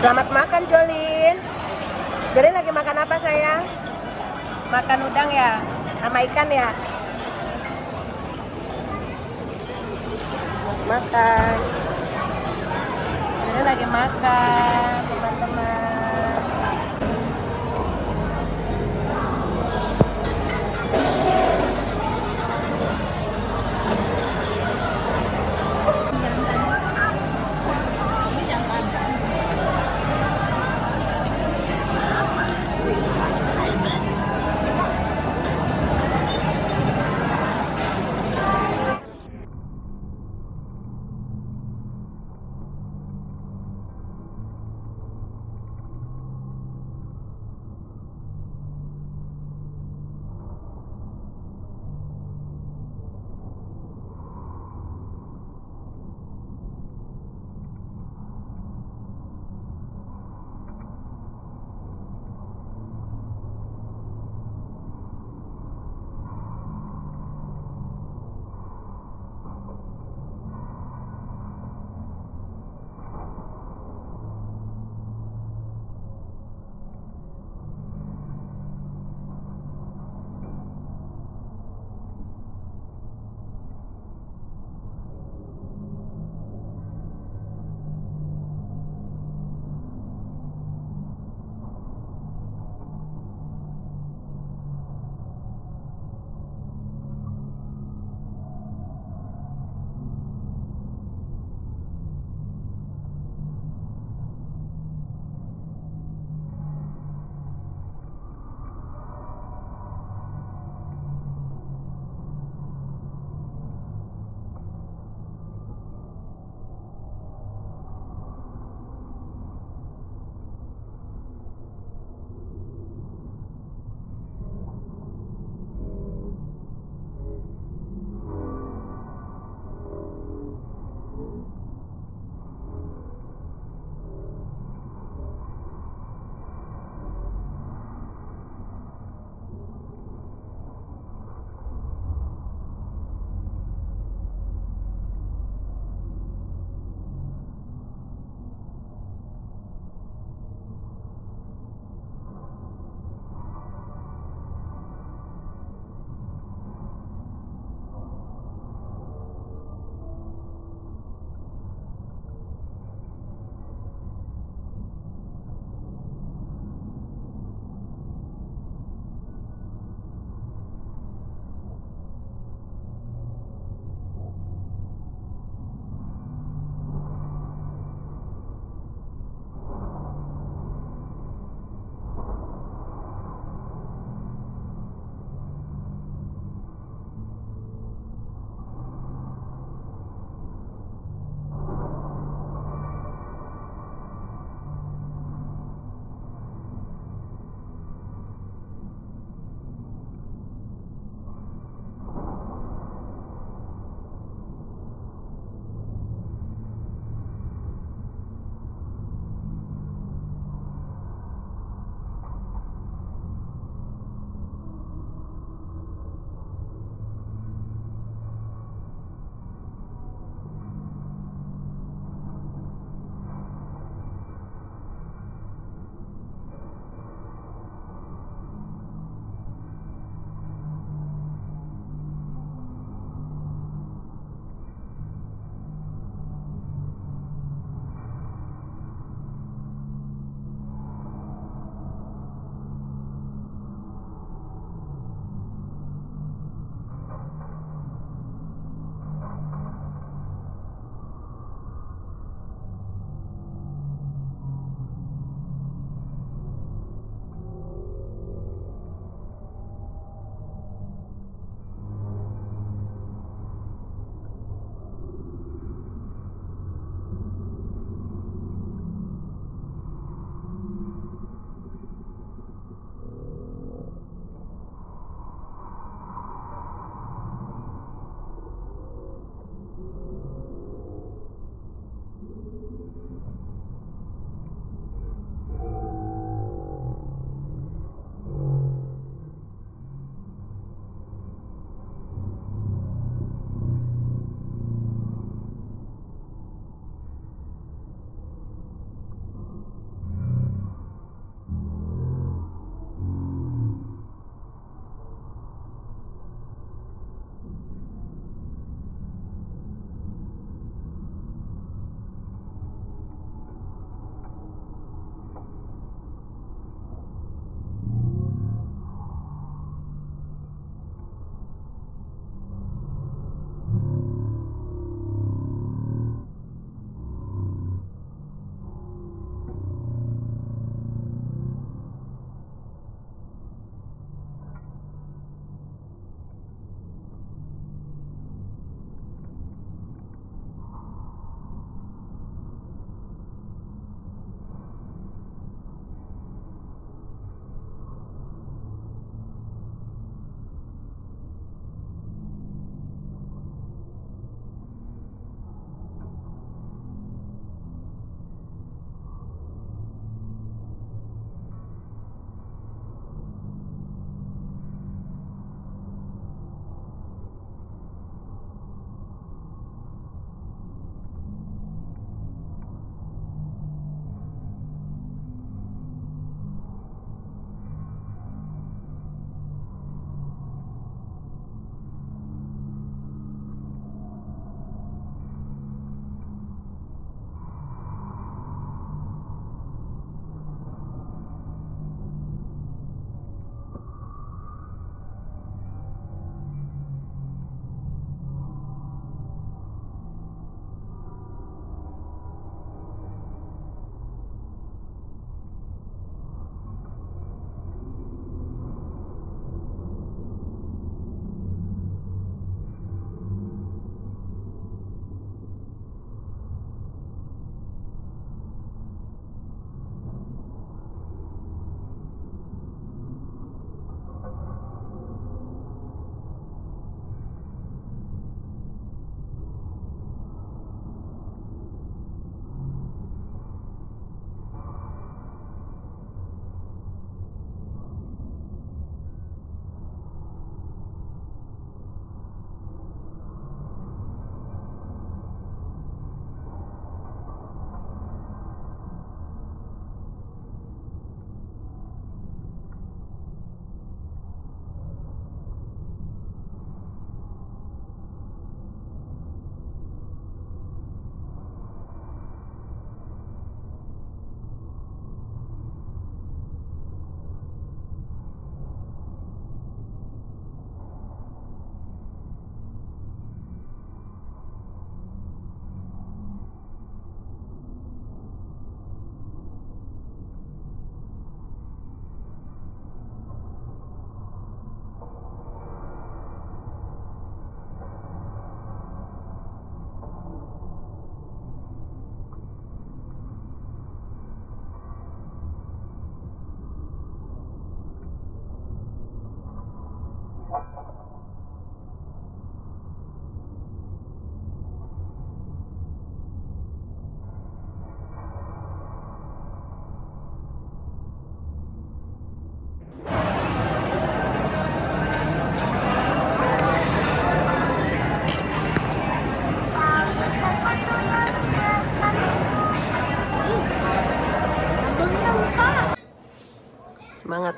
Selamat makan, Jolin. Jolin lagi makan apa, sayang? Makan udang ya? Sama ikan ya? Makan. Jolin lagi makan, teman-teman.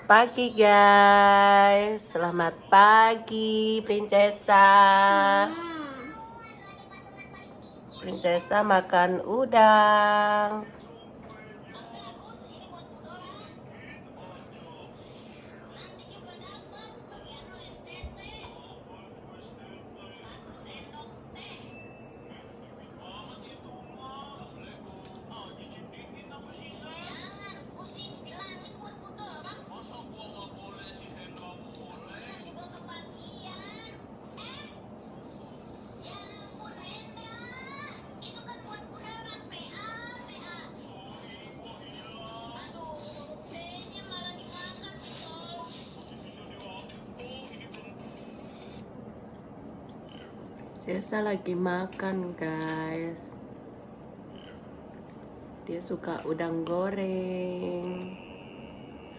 pagi guys. Selamat pagi Princesa. Princesa makan udang. Cesa lagi makan guys. Dia suka udang goreng.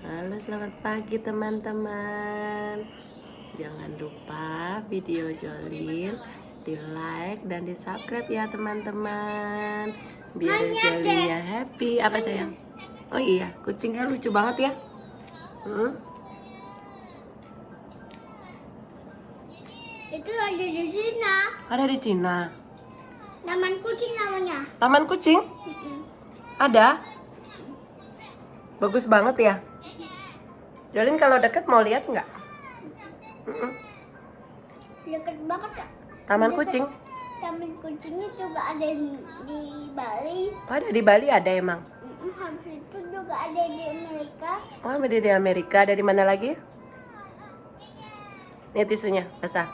Halo, selamat pagi teman-teman. Jangan lupa video Jolin di like dan di subscribe ya teman-teman. Biar Jolinnya happy. Apa sayang? Oh iya, kucingnya lucu banget ya. Itu ada di Cina. Ada di Cina. Taman kucing namanya. Taman kucing? Ada? Bagus banget ya. Jolin kalau deket mau lihat nggak? Deket banget ya. Taman Deket. kucing? Taman kucingnya juga ada di Bali. Oh, ada di Bali ada emang. Habis itu juga ada di Amerika. Oh, ada di Amerika. Ada di mana lagi? Nih tisunya, basah.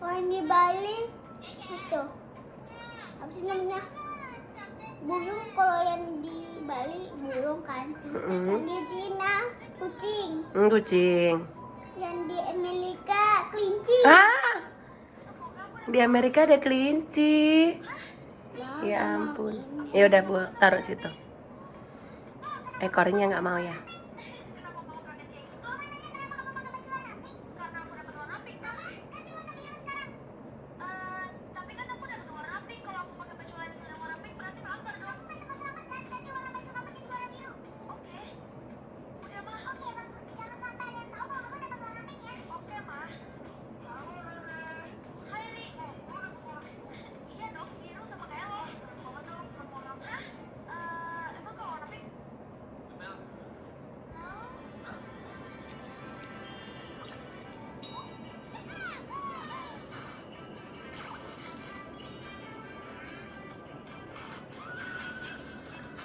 Kalau yang di Bali itu apa sih namanya? Burung. Kalau yang di Bali burung kan. Yang di Cina kucing. Kucing. Yang di Amerika kelinci. Ah, di Amerika ada kelinci. Nah, Ya ampun. Ya udah Bu, taruh situ. Ekornya nggak mau ya.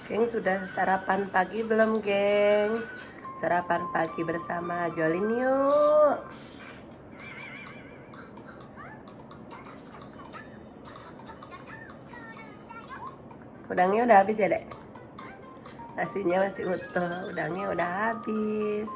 Gengs, sudah sarapan pagi belum, gengs? Sarapan pagi bersama Jolin yuk. Udangnya udah habis ya, Dek? Nasinya masih utuh, udangnya udah habis.